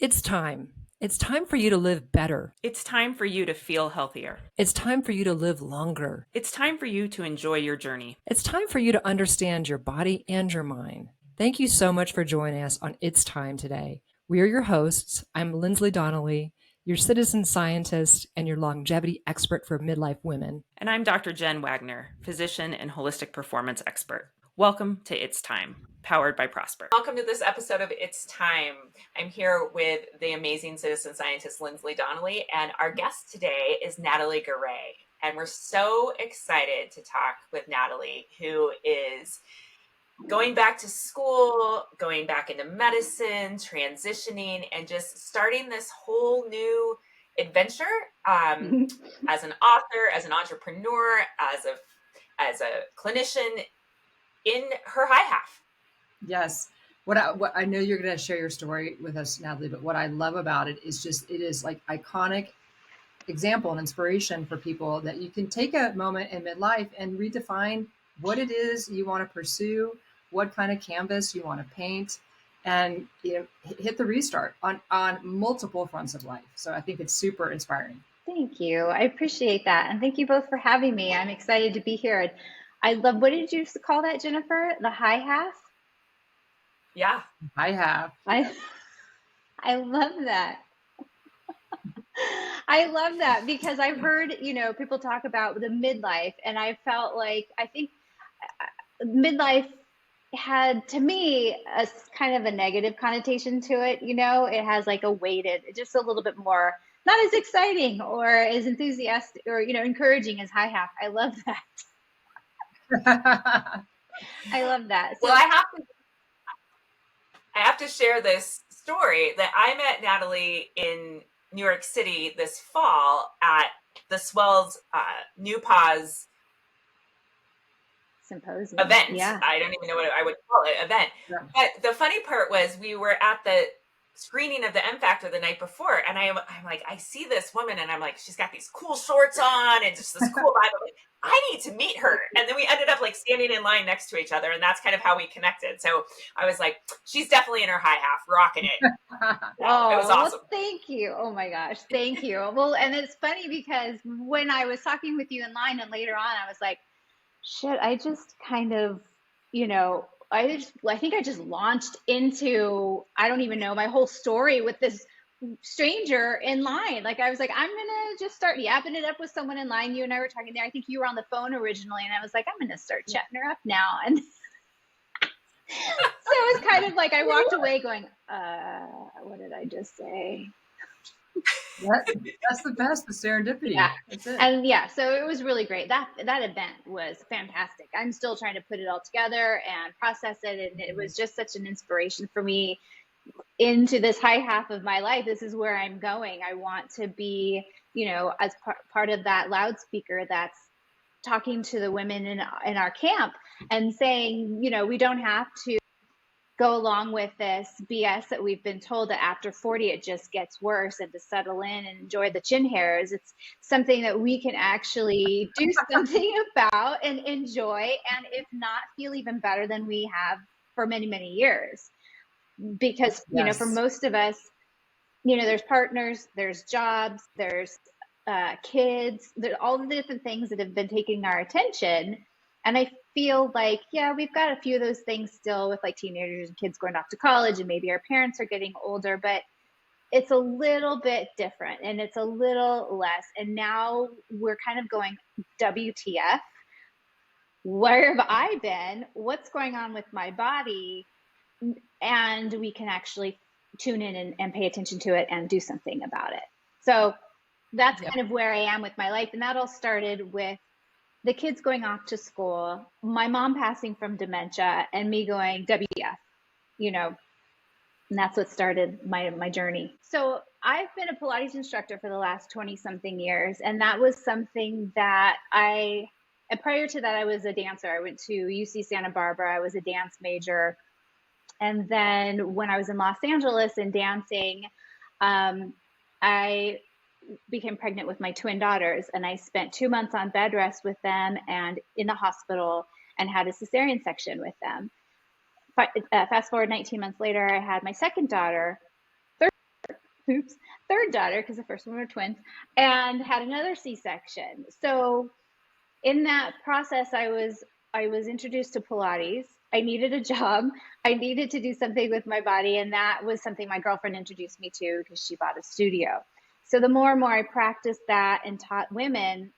It's time. It's time for you to live better. It's time for you to feel healthier. It's time for you to live longer. It's time for you to enjoy your journey. It's time for you to understand your body and your mind. Thank you so much for joining us on It's Time today. We are your hosts. I'm Linsly Donnelly, your citizen scientist and your longevity expert for midlife women. And I'm Dr. Jen Wagner, physician and holistic performance expert. Welcome to It's Time, powered by Prosper. Welcome to this episode of It's Time. I'm here with the amazing citizen scientist Linsly Donnelly, and our guest today is Natalie Garay. And we're so excited to talk with Natalie, who is going back to school, going back into medicine, transitioning, and just starting this whole new adventure as an author, as an entrepreneur, as a clinician in her high half. Yes. What I know you're going to share your story with us, Natalie, but what I love about it is just, it is like iconic example and inspiration for people that you can take a moment in midlife and redefine what it is you want to pursue, what kind of canvas you want to paint, and hit the restart on multiple fronts of life. So I think it's super inspiring. Thank you. I appreciate that. And thank you both for having me. I'm excited to be here. I love, what did you call that, Jennifer? The high half? Yeah. I have. I love that. I love that because I've heard, people talk about the midlife, and I felt like, I think midlife had, to me, a kind of a negative connotation to it. It has like a weighted, just a little bit more, not as exciting or as enthusiastic or, encouraging as high half. I love that. I love that. So, well, I have to share this story that I met Natalie in New York City this fall at the Swells New Pause Symposium event. Yeah. I don't even know what I would call it, event. Yeah. But the funny part was we were at the screening of the M Factor the night before, and I'm like, I see this woman, and I'm like, she's got these cool shorts on and just this cool vibe. I'm like, I need to meet her. And then we ended up like standing in line next to each other, and that's kind of how we connected. So I was like, she's definitely in her high half, rocking it. Oh, it was awesome. Well, thank you. Oh my gosh, thank you. Well, and it's funny because when I was talking with you in line and later on, I was like, shit, I just kind of, I think I just launched into, I don't even know, my whole story with this stranger in line. Like, I was like, I'm going to just start yapping it up with someone in line. You and I were talking there. I think you were on the phone originally. And I was like, I'm going to start chatting her up now. And so it was kind of like, I walked away going, what did I just say? That's the best, the serendipity. Yeah. That's it. And yeah, so it was really great. That event was fantastic. I'm still trying to put it all together and process it. And it was just such an inspiration for me into this high half of my life. This is where I'm going. I want to be, as part of that loudspeaker that's talking to the women in our camp and saying, we don't have to go along with this BS that we've been told that after 40 it just gets worse, and to settle in and enjoy the chin hairs. It's something that we can actually do something about and enjoy, and if not, feel even better than we have for many, many years. Because, for most of us, there's partners, there's jobs, there's kids, there's all the different things that have been taking our attention. And I feel like, yeah, we've got a few of those things still with like teenagers and kids going off to college, and maybe our parents are getting older, but it's a little bit different and it's a little less. And now we're kind of going, WTF? Where have I been? What's going on with my body? And we can actually tune in and pay attention to it and do something about it. So that's kind of where I am with my life. And that all started with the kids going off to school, my mom passing from dementia, and me going, WF, and that's what started my journey. So I've been a Pilates instructor for the last 20 something years. And that was something that and prior to that, I was a dancer. I went to UC Santa Barbara. I was a dance major. And then when I was in Los Angeles and dancing, I became pregnant with my twin daughters, and I spent 2 months on bed rest with them and in the hospital and had a cesarean section with them. Fast forward 19 months later, I had my second daughter, oops, third daughter, because the first one were twins, and had another C-section. So in that process, I was introduced to Pilates. I needed a job. I needed to do something with my body, and that was something my girlfriend introduced me to because she bought a studio. So the more and more I practiced that and taught women,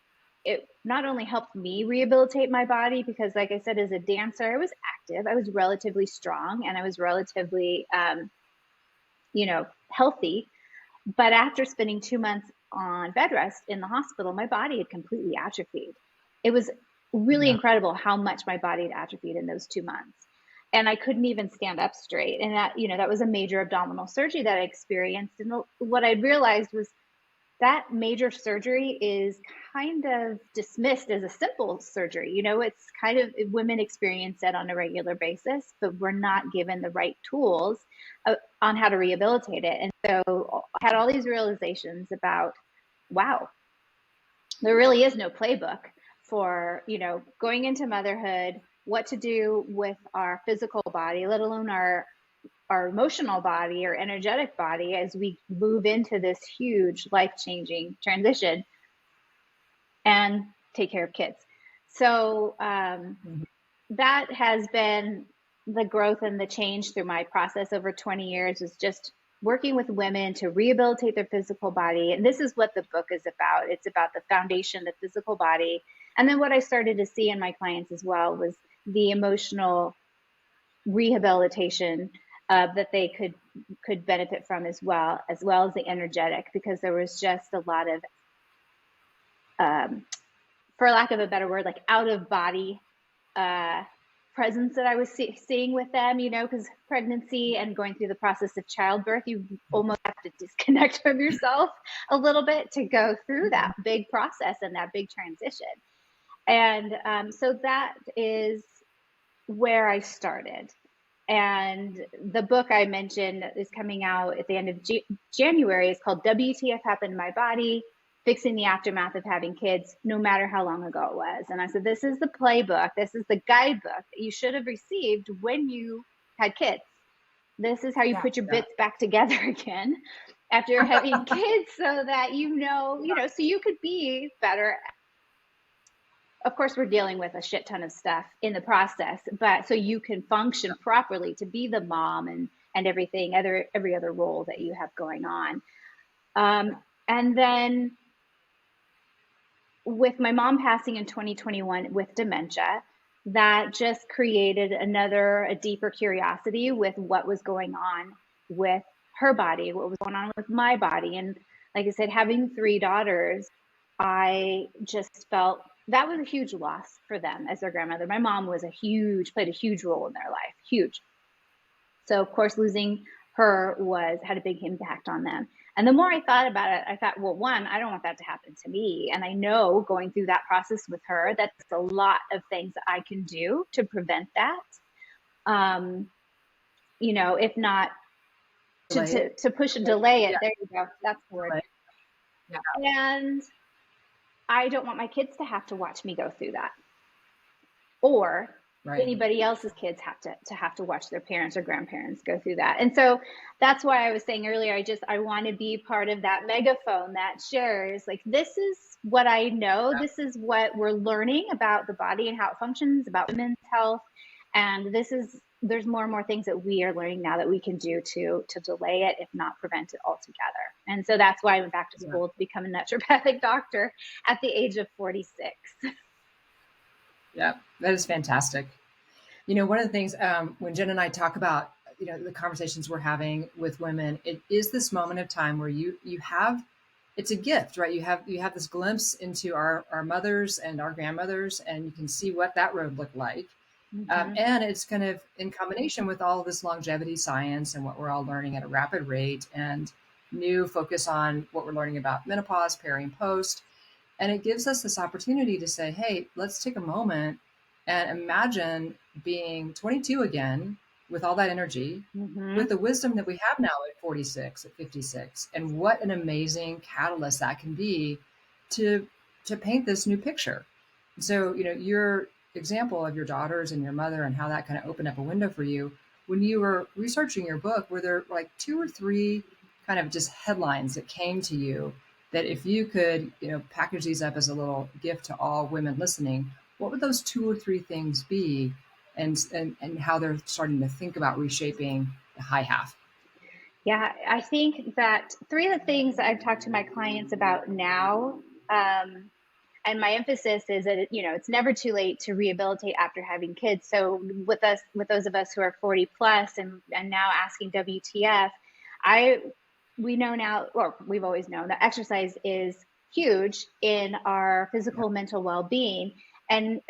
it not only helped me rehabilitate my body, because like I said, as a dancer, I was active, I was relatively strong, and I was relatively, healthy. But after spending 2 months on bed rest in the hospital, my body had completely atrophied. It was really incredible how much my body had atrophied in those 2 months. And I couldn't even stand up straight. And that was a major abdominal surgery that I experienced. And what I realized was that major surgery is kind of dismissed as a simple surgery. It's kind of, women experience it on a regular basis, but we're not given the right tools on how to rehabilitate it. And so I had all these realizations about, wow, there really is no playbook for, going into motherhood, what to do with our physical body, let alone our emotional body or energetic body as we move into this huge life-changing transition and take care of kids. So that has been the growth and the change through my process over 20 years, is just working with women to rehabilitate their physical body. And this is what the book is about. It's about the foundation, the physical body. And then what I started to see in my clients as well was the emotional rehabilitation that they could benefit from as well as the energetic, because there was just a lot of, for lack of a better word, like out of body presence that I was seeing with them, because pregnancy and going through the process of childbirth, you almost have to disconnect from yourself a little bit to go through that big process and that big transition. And so that is where I started. And the book I mentioned is coming out at the end of January. It's called WTF Happened to My Body, Fixing the Aftermath of Having Kids, no matter how long ago it was. And I said, this is the playbook. This is the guidebook that you should have received when you had kids. This is how you put your bits back together again after having kids, so that so you could be better. Of course, we're dealing with a shit ton of stuff in the process, but so you can function properly to be the mom and everything, every other role that you have going on. And then with my mom passing in 2021 with dementia, that just created a deeper curiosity with what was going on with her body, what was going on with my body. And like I said, having 3 daughters, I just felt that was a huge loss for them as their grandmother. My mom played a huge role in their life, huge. So of course, losing her had a big impact on them. And the more I thought about it, I thought, well, one, I don't want that to happen to me. And I know going through that process with her, that's a lot of things that I can do to prevent that. If not to push and delay it. There you go. That's the word. Right. Yeah. And I don't want my kids to have to watch me go through that, or anybody else's kids have to watch their parents or grandparents go through that. And so that's why I was saying earlier, I want to be part of that megaphone that shares, like, this is what I know. This is what we're learning about the body and how it functions, about women's health. And there's more and more things that we are learning now that we can do to delay it, if not prevent it altogether. And so that's why I went back to school to become a naturopathic doctor at the age of 46. Yeah, that is fantastic. One of the things when Jen and I talk about, the conversations we're having with women, it is this moment of time where you have, it's a gift, right? You have this glimpse into our mothers and our grandmothers, and you can see what that road looked like. Mm-hmm. And it's kind of in combination with all of this longevity science and what we're all learning at a rapid rate, and new focus on what we're learning about menopause, peri and post. And it gives us this opportunity to say, hey, let's take a moment and imagine being 22 again with all that energy, mm-hmm. with the wisdom that we have now at 46, at 56, and what an amazing catalyst that can be to paint this new picture. So, your example of your daughters and your mother and how that kind of opened up a window for you. When you were researching your book, were there like 2 or 3 kind of just headlines that came to you that if you could, package these up as a little gift to all women listening, what would those 2 or 3 things be, and how they're starting to think about reshaping the high half? Yeah, I think that 3 of the things I've talked to my clients about now, and my emphasis is that it's never too late to rehabilitate after having kids. So with those of us who are 40 plus and now asking WTF, we know now, or we've always known, that exercise is huge in our physical, mental well-being.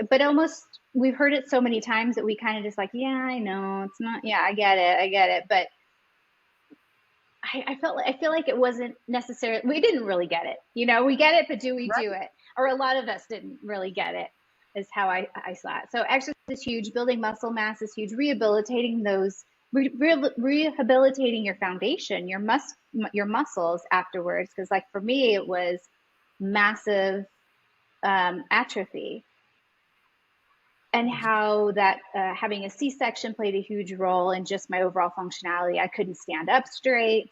But almost we've heard it so many times that we kind of just like, yeah, I know it's not, yeah, I get it. But I feel like it wasn't necessarily, we didn't really get it. We get it, but do we do it? Or a lot of us didn't really get it, is how I saw it. So exercise is huge. Building muscle mass is huge. Rehabilitating rehabilitating your foundation, your muscles afterwards. Because like for me, it was massive atrophy. And how that having a C-section played a huge role in just my overall functionality. I couldn't stand up straight.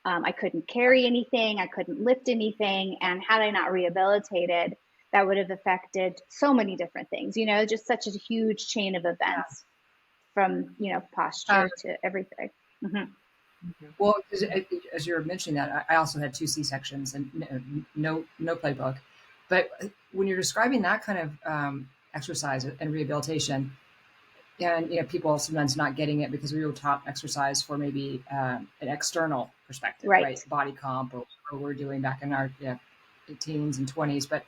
I couldn't carry anything. I couldn't lift anything. And had I not rehabilitated, that would have affected so many different things, just such a huge chain of events from, posture to everything. Mm-hmm. Well, as you were mentioning that, I also had 2 C-sections and no playbook. But when you're describing that kind of exercise and rehabilitation, and people sometimes not getting it because we were taught exercise for maybe an external perspective, right? Body comp, or we're doing back in our teens and 20s. But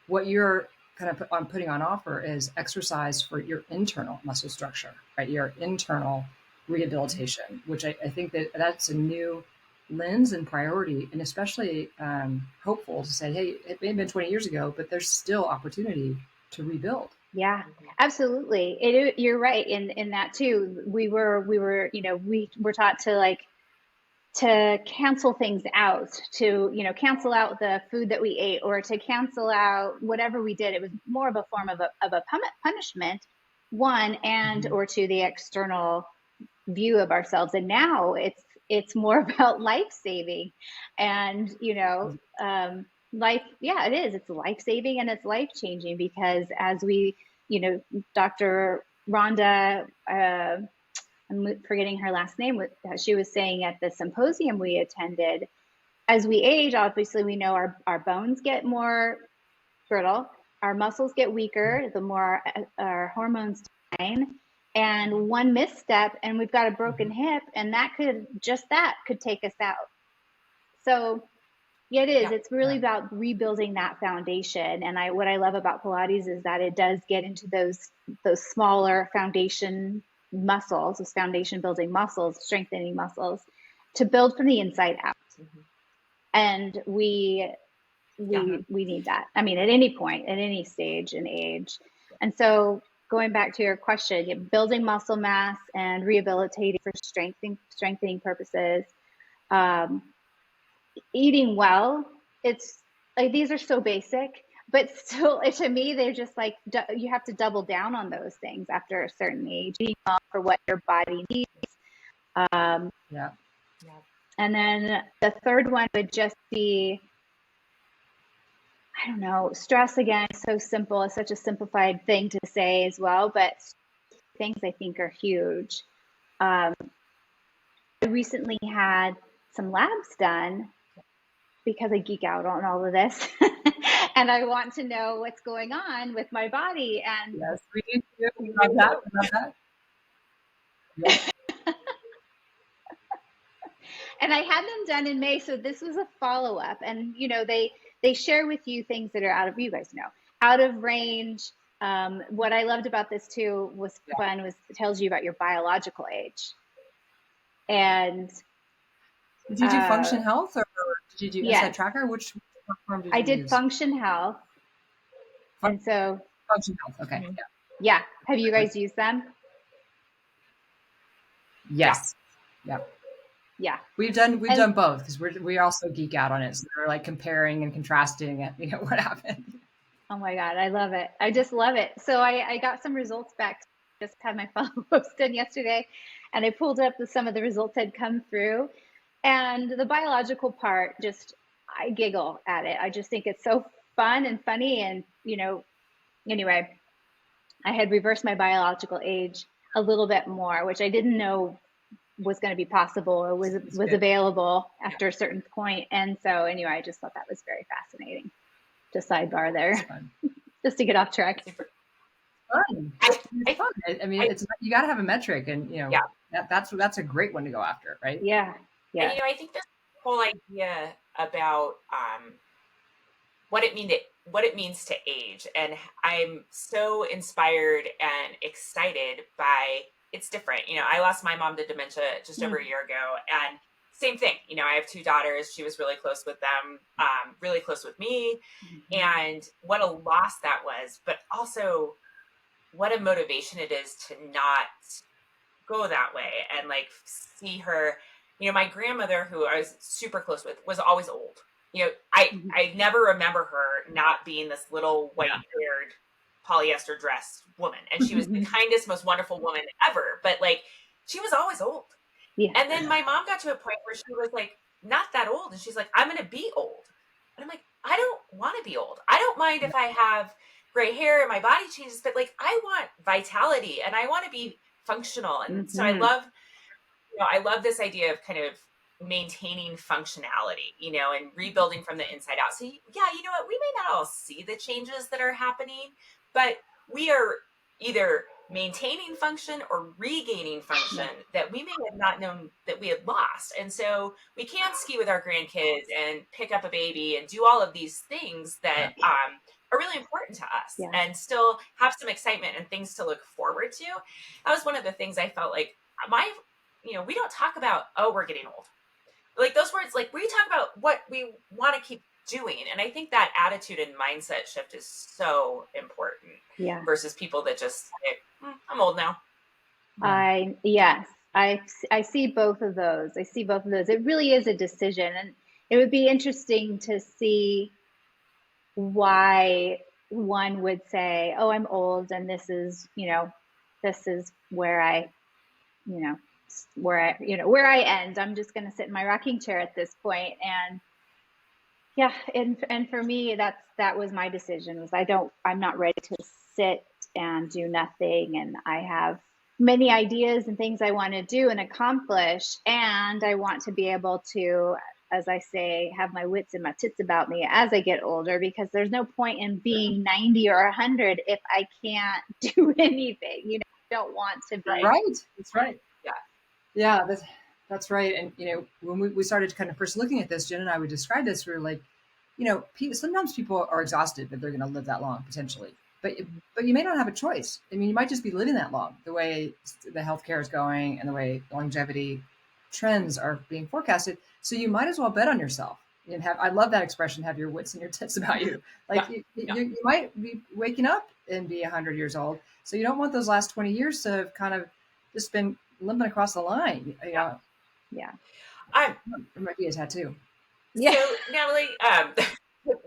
what you're kind of putting on offer is exercise for your internal muscle structure, right? Your internal rehabilitation, which I think that's a new lens and priority, and especially hopeful to say, hey, it may have been 20 years ago, but there's still opportunity to rebuild. Yeah, absolutely. You're right in that too. We were taught to cancel things out, to cancel out the food that we ate, or to cancel out whatever we did. It was more of a form of a punishment, one, and or to the external view of ourselves. And now it's more about life saving, and life, yeah, it is. It's life-saving and it's life-changing, because as we, Dr. Rhonda, I'm forgetting her last name, she was saying at the symposium we attended, as we age, obviously we know our bones get more brittle, our muscles get weaker, the more our hormones decline, and one misstep and we've got a broken hip, and that could take us out. So yeah, it is. It's really about rebuilding that foundation. And what I love about Pilates is that it does get into those smaller foundation muscles, those foundation building muscles, strengthening muscles, to build from the inside out. Mm-hmm. And we need that. I mean, at any point, at any stage in age. And so going back to your question, building muscle mass and rehabilitating for strengthening purposes. Eating well, it's like, these are so basic, but still, to me, they're just like, you have to double down on those things after a certain age. Eating well for what your body needs. And then the third one would just be, I don't know, stress. Again, so simple. It's such a simplified thing to say as well, but things I think are huge. I recently had some labs done, because I geek out on all of this and I want to know what's going on with my body. And yes, we do too. We love that. We love that. Yes. And I had them done in May. So this was a follow-up, and they share with you things that are out of range. What I loved about this too was it tells you about your biological age. And did you do Function Health, or did you do Inside Tracker? Which platform did you use? I did Function Health. And so Function Health. Okay. Yeah. Have you guys used them? Yes. Yeah. We've done both, because we also geek out on it. So we're like comparing and contrasting it, what happened. Oh my God, I love it. I just love it. So I got some results back. Just had my follow-ups done yesterday, and I pulled up some of the results had come through. And the biological part, just, I giggle at it. I just think it's so fun and funny. And, anyway, I had reversed my biological age a little bit more, which I didn't know was going to be possible or was available after a certain point. And so anyway, I just thought that was very fascinating. Just sidebar there, just to get off track. Super fun. It's fun. I mean, you got to have a metric, and that's a great one to go after, right? Yeah. And, I think this whole idea about what it means to age, and I'm so inspired and excited by it's different. I lost my mom to dementia just over a year ago, and same thing. I have 2 daughters. She was really close with them, really close with me, and what a loss that was, but also what a motivation it is to not go that way and like see her. My grandmother, who I was super close with, was always old. I never remember her not being this little white-haired polyester dress woman. And she was the kindest, most wonderful woman ever. But like, she was always old. Yeah. And then my mom got to a point where she was like, not that old. And she's like, I'm going to be old. And I'm like, I don't want to be old. I don't mind if I have gray hair and my body changes, but like, I want vitality and I want to be functional. And so I love this idea of kind of maintaining functionality, and rebuilding from the inside out. So yeah, you know what? We may not all see the changes that are happening, but we are either maintaining function or regaining function that we may have not known that we had lost. And so we can ski with our grandkids and pick up a baby and do all of these things that are really important to us and still have some excitement and things to look forward to. That was one of the things I felt like we don't talk about, we're getting old. Like those words, like we talk about what we want to keep doing. And I think that attitude and mindset shift is so important versus people that just say, I'm old now. I see both of those. It really is a decision. And it would be interesting to see why one would say, I'm old and this is where I end. I'm just going to sit in my rocking chair at this point. And for me, that was my decision, was I'm not ready to sit and do nothing. And I have many ideas and things I want to do and accomplish. And I want to be able to, as I say, have my wits and my tits about me as I get older, because there's no point in being 90 or 100 if I can't do anything. Don't want to be. Right. That's right. Yeah, that's right. And, when we started kind of first looking at this, Jen and I would describe this, we were like, sometimes people are exhausted that they're going to live that long potentially, but you may not have a choice. I mean, you might just be living that long, the way the healthcare is going and the way longevity trends are being forecasted. So you might as well bet on yourself and I love that expression, have your wits and your tits about you. Like you might be waking up and be 100 years old. So you don't want those last 20 years to have kind of just been limping across the line. Yeah. It might be a tattoo. Yeah. So Natalie,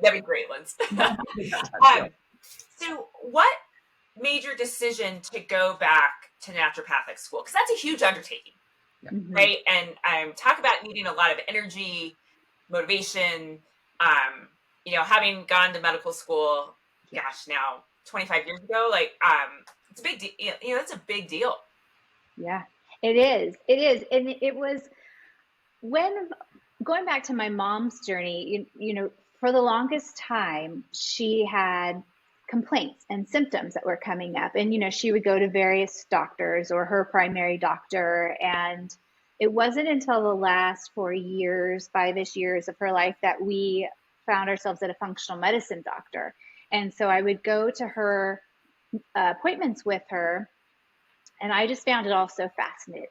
that'd be great, Linz. So what made your decision to go back to naturopathic school? Because that's a huge undertaking, right? And talk about needing a lot of energy, motivation. Having gone to medical school, now 25 years ago, like it's a big deal. That's a big deal. Yeah, it is. And it was when going back to my mom's journey, for the longest time, she had complaints and symptoms that were coming up. And, she would go to various doctors or her primary doctor. And it wasn't until the last 5-ish years of her life that we found ourselves at a functional medicine doctor. And so I would go to her appointments with her. And I just found it all so fascinating.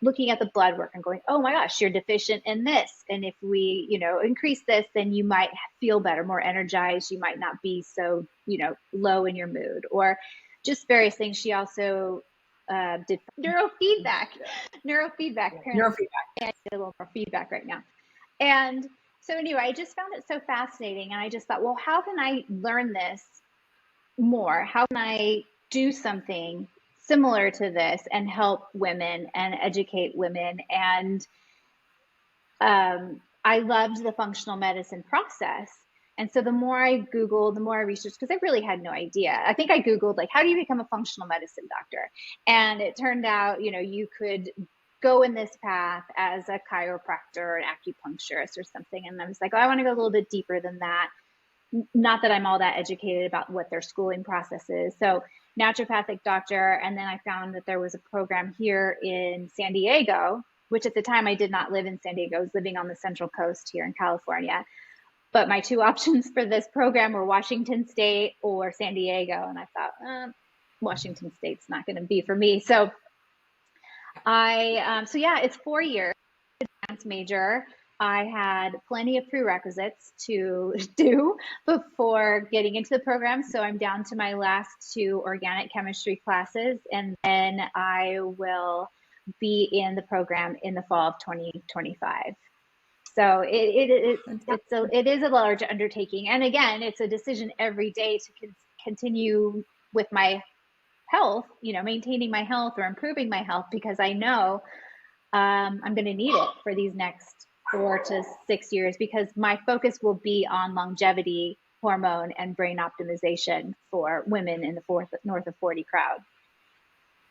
Looking at the blood work and going, oh my gosh, you're deficient in this. And if we, increase this, then you might feel better, more energized. You might not be so, low in your mood, or just various things. She also did neurofeedback. And I did a little more feedback right now. And so anyway, I just found it so fascinating. And I just thought, well, how can I learn this more? How can I do something similar to this and help women and educate women. And I loved the functional medicine process. And so the more I Googled, the more I researched, because I really had no idea. I think I Googled, like, how do you become a functional medicine doctor? And it turned out, you could go in this path as a chiropractor or an acupuncturist or something. And I was like, oh, I want to go a little bit deeper than that. Not that I'm all that educated about what their schooling process is. So naturopathic doctor. And then I found that there was a program here in San Diego, which at the time I did not live in San Diego. I was living on the Central Coast here in California. But my two options for this program were Washington State or San Diego. And I thought, Washington State's not going to be for me. So it's 4 years, advanced major. I had plenty of prerequisites to do before getting into the program. So I'm down to my last 2 organic chemistry classes, and then I will be in the program in the fall of 2025. So it is a large undertaking. And again, it's a decision every day to continue with my health, maintaining my health or improving my health, because I know I'm going to need it for these next 4 to 6 years, because my focus will be on longevity, hormone, and brain optimization for women in the north of 40 crowd.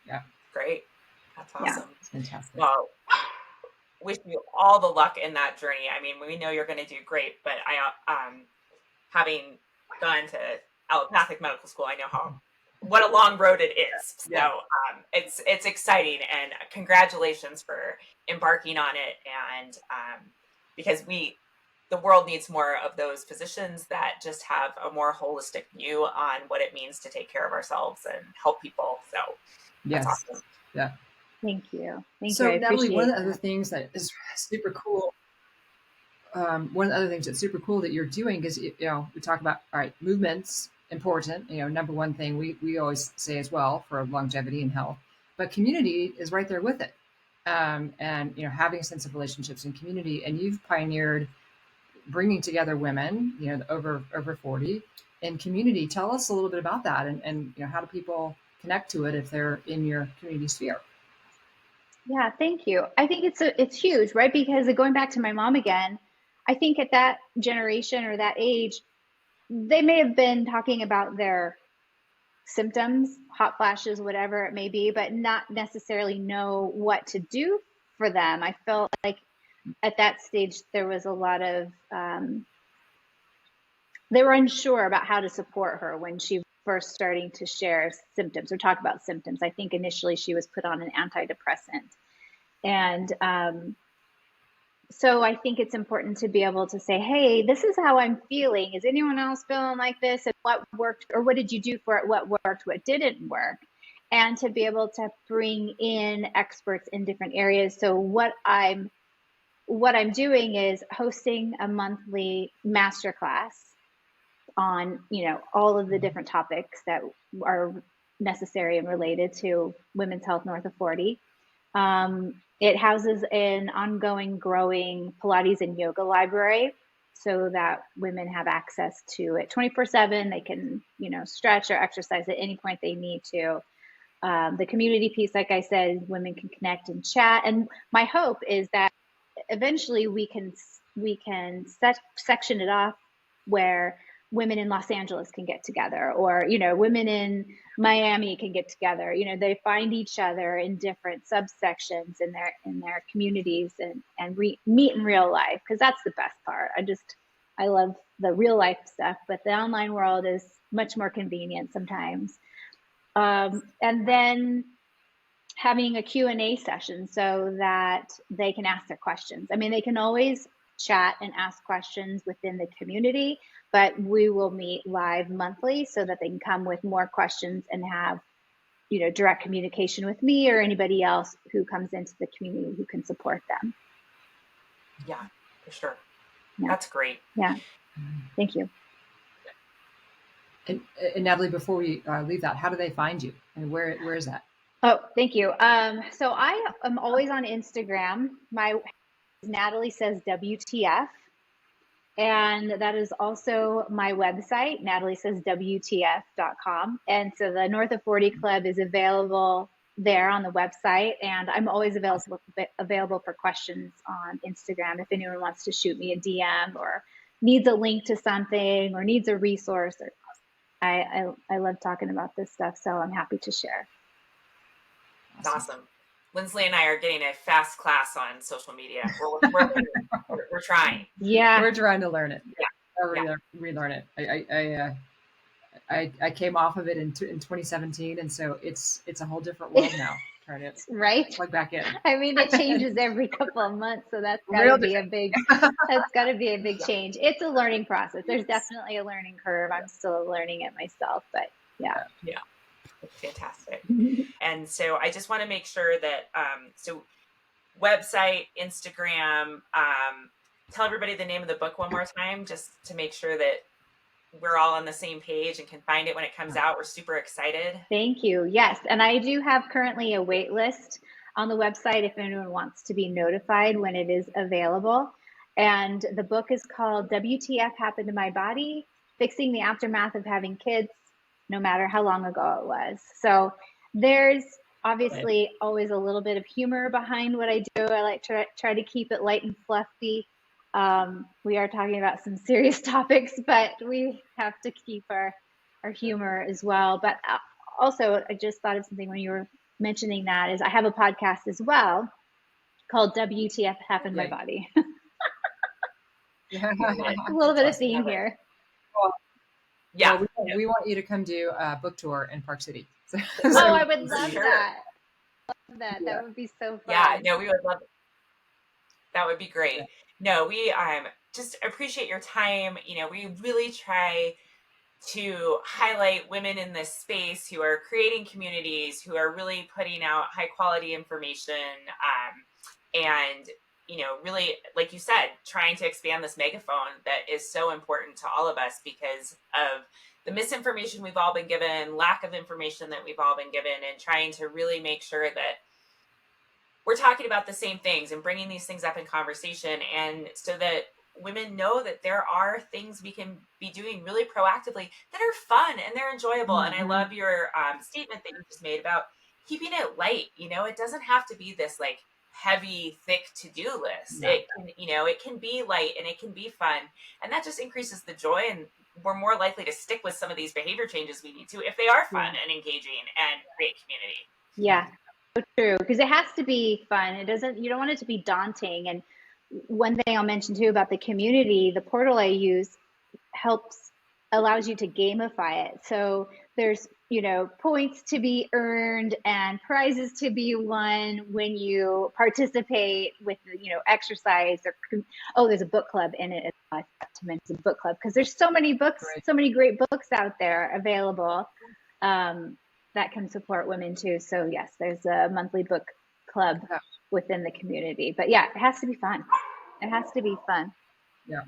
Yeah. Great. That's awesome. Yeah, fantastic. Well, wish you all the luck in that journey. I mean, we know you're going to do great, but having gone to allopathic medical school, I know what a long road it is. So it's exciting, and congratulations for embarking on it. And because the world needs more of those physicians that just have a more holistic view on what it means to take care of ourselves and help people. So that's awesome. Yeah. Thank you. So Natalie, one of the other things that is super cool, that you're doing is, we talk about, all right, movements, important, number one thing we always say as well for longevity and health, but community is right there with it. And, having a sense of relationships and community, and you've pioneered bringing together women, over 40 in community. Tell us a little bit about that, and how do people connect to it if they're in your community sphere? Yeah, thank you. I think it's huge, right? Because going back to my mom again, I think at that generation or that age, they may have been talking about their symptoms, hot flashes, whatever it may be, but not necessarily know what to do for them. I felt like at that stage, there was a lot of, they were unsure about how to support her when she first starting to share symptoms or talk about symptoms. I think initially she was put on an antidepressant. And so I think it's important to be able to say, hey, this is how I'm feeling. Is anyone else feeling like this? And what worked, or what did you do for it? What worked, what didn't work? And to be able to bring in experts in different areas. So what I'm doing is hosting a monthly masterclass on, all of the different topics that are necessary and related to women's health north of 40. It houses an ongoing, growing Pilates and yoga library so that women have access to it 24/7. They can, stretch or exercise at any point they need to. The community piece, like I said, women can connect and chat. And my hope is that eventually we can section it off where women in Los Angeles can get together, or, women in Miami can get together. They find each other in different subsections in their communities and meet in real life. Cause that's the best part. I love the real life stuff, but the online world is much more convenient sometimes. And then having a Q&A session so that they can ask their questions. I mean, they can always chat and ask questions within the community, but we will meet live monthly so that they can come with more questions and have, direct communication with me or anybody else who comes into the community who can support them. Yeah, for sure. Yeah. That's great. Yeah. Thank you. And Natalie, before we leave that, how do they find you? And where is that? Oh, thank you. So I am always on Instagram. My Natalie says WTF. And that is also my website, nataliesayeswtf.com. And so the North of 40 Club is available there on the website. And I'm always available for questions on Instagram if anyone wants to shoot me a DM or needs a link to something or needs a resource. I love talking about this stuff, so I'm happy to share. That's awesome. Linsly and I are getting a fast class on social media. We're trying. Yeah. We're trying to learn it. Yeah. Relearn it. I came off of it in 2017, and so it's a whole different world now. Trying to plug back in. I mean, it changes every couple of months, so that's got to be a big change. It's a learning process. There's definitely a learning curve. I'm still learning it myself, but yeah. Fantastic. And so I just want to make sure that so website, Instagram, tell everybody the name of the book one more time, just to make sure that we're all on the same page and can find it when it comes out. We're super excited. Thank you. Yes. And I do have currently a wait list on the website if anyone wants to be notified when it is available. And the book is called WTF Happened to My Body: Fixing the Aftermath of Having Kids, no matter how long ago it was. So there's obviously always a little bit of humor behind what I do. I like to try to keep it light and fluffy. We are talking about some serious topics, but we have to keep our humor as well. But also, I just thought of something when you were mentioning that is I have a podcast as well called WTF Happened to My Body. A little bit of theme here. Well, we want you to come do a book tour in Park City. I would love that. That would be so fun. Yeah, no, we would love it. That would be great. Yeah. No, we just appreciate your time. We really try to highlight women in this space who are creating communities, who are really putting out high quality information, and really, like you said, trying to expand this megaphone that is so important to all of us because of the misinformation we've all been given, lack of information that we've all been given, and trying to really make sure that we're talking about the same things and bringing these things up in conversation, and so that women know that there are things we can be doing really proactively that are fun and they're enjoyable. Mm-hmm. And I love your statement that you just made about keeping it light. It doesn't have to be this like heavy, thick to-do list. No. It can be light and it can be fun, and that just increases the joy, and we're more likely to stick with some of these behavior changes we need to if they are fun and engaging and create community. Yeah. So true, because it has to be fun. You don't want it to be daunting. And one thing I'll mention too about the community, the portal I use allows you to gamify it. So there's, points to be earned and prizes to be won when you participate with, exercise or, there's a book club in it. I forgot to mention the book club because there's so many books, so many great books out there available. That can support women too. So yes, there's a monthly book club within the community. But yeah, it has to be fun. It has to be fun. Yeah.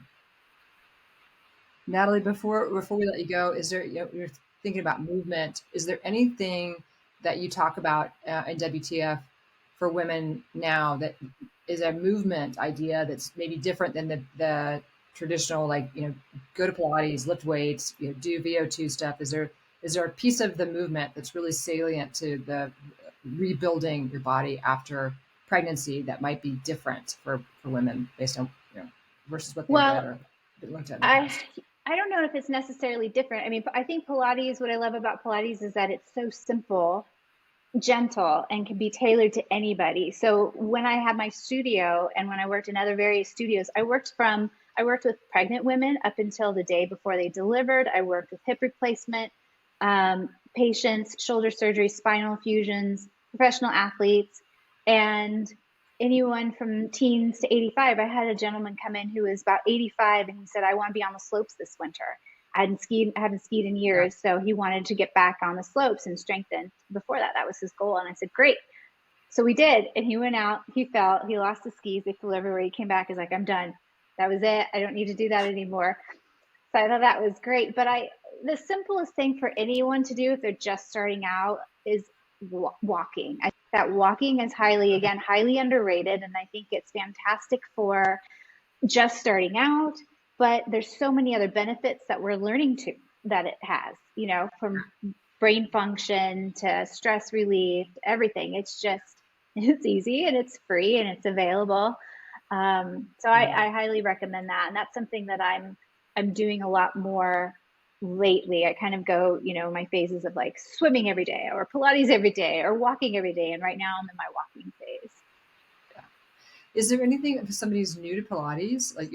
Natalie, before we let you go, is there, you're thinking about movement. Is there anything that you talk about in WTF for women now that is a movement idea that's maybe different than the traditional, like, go to Pilates, lift weights, do VO2 stuff? Is there a piece of the movement that's really salient to the rebuilding your body after pregnancy that might be different for women based on, versus what they read or looked at in the past? I don't know if it's necessarily different. I mean, I think Pilates, what I love about Pilates is that it's so simple, gentle, and can be tailored to anybody. So when I had my studio and when I worked in other various studios, I worked with pregnant women up until the day before they delivered. I worked with hip replacement patients, shoulder surgery, spinal fusions, professional athletes, and anyone from teens to 85. I had a gentleman come in who was about 85, and he said, I want to be on the slopes this winter. I haven't skied in years, so he wanted to get back on the slopes and strengthen. Before that was his goal, and I said, great. So we did, and he went out, he fell, he lost the skis, they flew everywhere. He came back, he's like, I'm done. That was it. I don't need to do that anymore. So I thought that was great. But the simplest thing for anyone to do if they're just starting out is walking. I think that walking is highly underrated. And I think it's fantastic for just starting out, but there's so many other benefits that we're learning that it has, from brain function to stress relief, everything. It's easy and it's free and it's available. So I highly recommend that. And that's something that I'm doing a lot more lately. I kind of go, my phases of like swimming every day or Pilates every day or walking every day. And right now I'm in my walking phase. Is there anything if somebody's new to Pilates? Like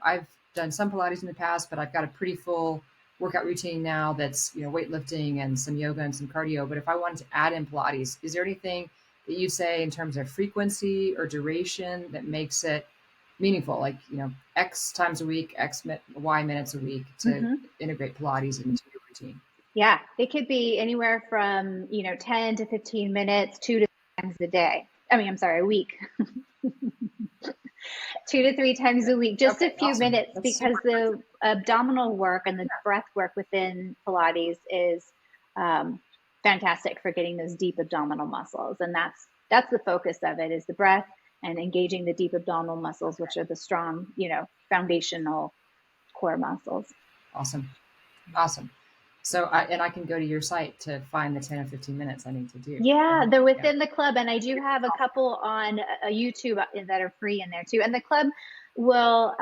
I've done some Pilates in the past, but I've got a pretty full workout routine now that's, weightlifting and some yoga and some cardio. But if I wanted to add in Pilates, is there anything that you say in terms of frequency or duration that makes it meaningful? Like, X times a week, Y minutes a week to integrate Pilates into your routine? Yeah, it could be anywhere from, 10 to 15 minutes, 2 to 3 times a day. A week. 2 to 3 times a week, just a few minutes, because the abdominal work and the breath work within Pilates is fantastic for getting those deep abdominal muscles. And that's the focus of it, is the breath and engaging the deep abdominal muscles, which are the strong, foundational core muscles. Awesome. So I can go to your site to find the 10 or 15 minutes I need to do. Yeah, they're within the club. And I do have a couple on YouTube that are free in there too. And the club will,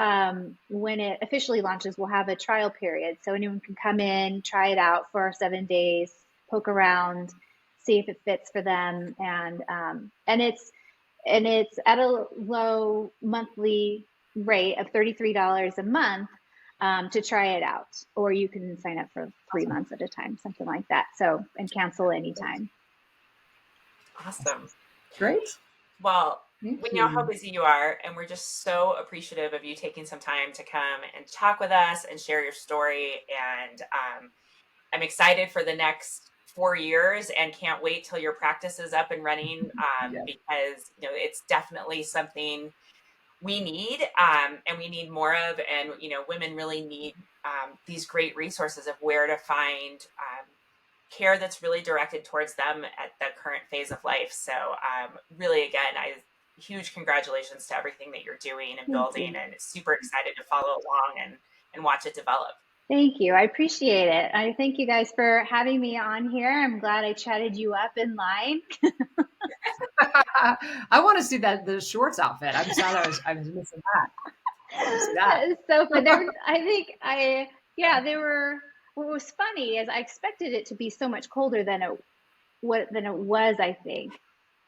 when it officially launches, we'll have a trial period. So anyone can come in, try it out for 7 days, poke around, see if it fits for them. And it's at a low monthly rate of $33 a month. To try it out, or you can sign up for 3 months at a time, something like that. So, and cancel anytime. Awesome. Great. Well, we know how busy you are, and we're just so appreciative of you taking some time to come and talk with us and share your story. And I'm excited for the next 4 years and can't wait till your practice is up and running, because it's definitely something we need, and we need more of, and women really need these great resources of where to find care that's really directed towards them at the current phase of life. So really, again, huge congratulations to everything that you're doing and building, and super excited to follow along and watch it develop. Thank you. I appreciate it. I thank you guys for having me on here. I'm glad I chatted you up in line. I want to see the shorts outfit. I'm sad I was missing that. That is so fun. They were. What was funny is I expected it to be so much colder than it was. I think,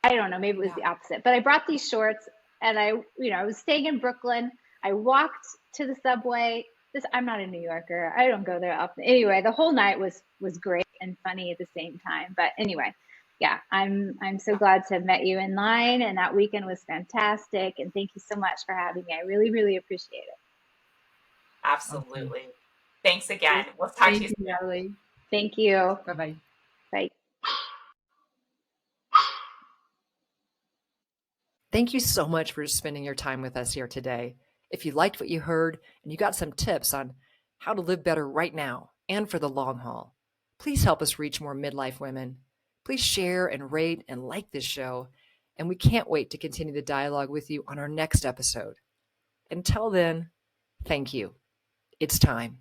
I don't know, maybe it was the opposite. But I brought these shorts, and I was staying in Brooklyn. I walked to the subway. I'm not a New Yorker. I don't go there often. Anyway, the whole night was great and funny at the same time. But anyway, yeah, I'm so glad to have met you in line, and that weekend was fantastic. And thank you so much for having me. I really, really appreciate it. Absolutely. Okay. Thanks again. We'll talk to you soon. Natalie. Thank you. Bye-bye. Bye. Thank you so much for spending your time with us here today. If you liked what you heard and you got some tips on how to live better right now and for the long haul, please help us reach more midlife women. Please share and rate and like this show, and we can't wait to continue the dialogue with you on our next episode. Until then, thank you. It's time.